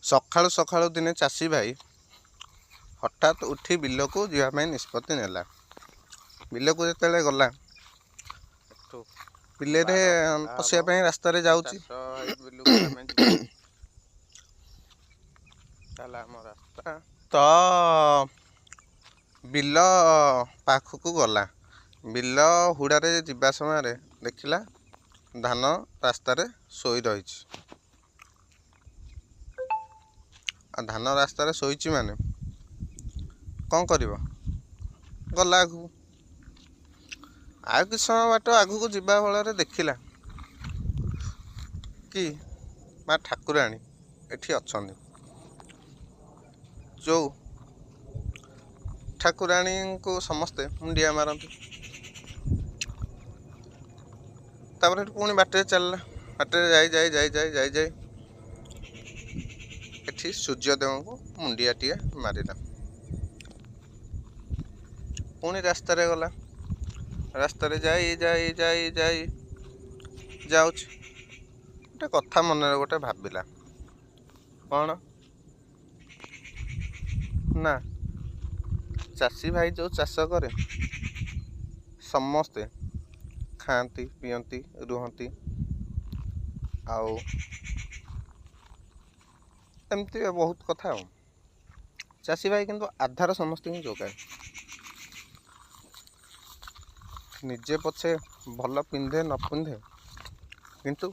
ସକାଳୁ ସକାଳୁ ଦିନେ ଚାଷୀ ଭାଇ ହଠାତ୍ ଉଠି ବିଲକୁ ଯିବା ପାଇଁ ନିଷ୍ପତ୍ତି ନେଲା। ବିଲକୁ ଯେତେବେଳେ ଗଲା, ବିଲରେ ପଶିବା ପାଇଁ ରାସ୍ତାରେ ଯାଉଛି। ତ ବିଲ ପାଖକୁ ଗଲା। ବିଲ ହୁଡ଼ାରେ ଯିବା ସମୟରେ ଦେଖିଲା ଧାନ ରାସ୍ତାରେ ଶୋଇ ରହିଛି। ଆଉ ଧାନ ରାସ୍ତାରେ ଶୋଇଛି ମାନେ କ'ଣ କରିବ? ଗଲା ଆଗକୁ। ଆଉ କିଛି ସମୟ ବାଟ ଆଗକୁ ଯିବା ଫଳରେ ଦେଖିଲା କି ମା ଠାକୁରାଣୀ ଏଠି ଅଛନ୍ତି। ଯେଉଁ ଠାକୁରାଣୀଙ୍କୁ ସମସ୍ତେ ମୁଣ୍ଡିଆ ମାରନ୍ତି। ତାପରେ ପୁଣି ବାଟରେ ଚାଲିଲା। ବାଟରେ ଯାଇ ଏଠି ସୂର୍ଯ୍ୟଦେବଙ୍କୁ ମୁଣ୍ଡିଆଟିଏ ମାରିଲା। ପୁଣି ରାସ୍ତାରେ ଗଲା। ରାସ୍ତାରେ ଯାଉଛି। ଗୋଟେ କଥା ମନରେ ଗୋଟେ ଭାବିଲା। କ'ଣ ନା, ଚାଷୀ ଭାଇ ଯେଉଁ ଚାଷ କରେ ସମସ୍ତେ ଖାଆନ୍ତି, ପିଅନ୍ତି, ରୁହନ୍ତି। ଆଉ ଏମିତି ବହୁତ କଥା। ଆଉ ଚାଷୀ ଭାଇ କିନ୍ତୁ ଆଧାର ସମସ୍ତଙ୍କୁ ଯୋଗାଏ। ନିଜେ ପଛେ ଭଲ ପିନ୍ଧେ ନ ପିନ୍ଧେ, କିନ୍ତୁ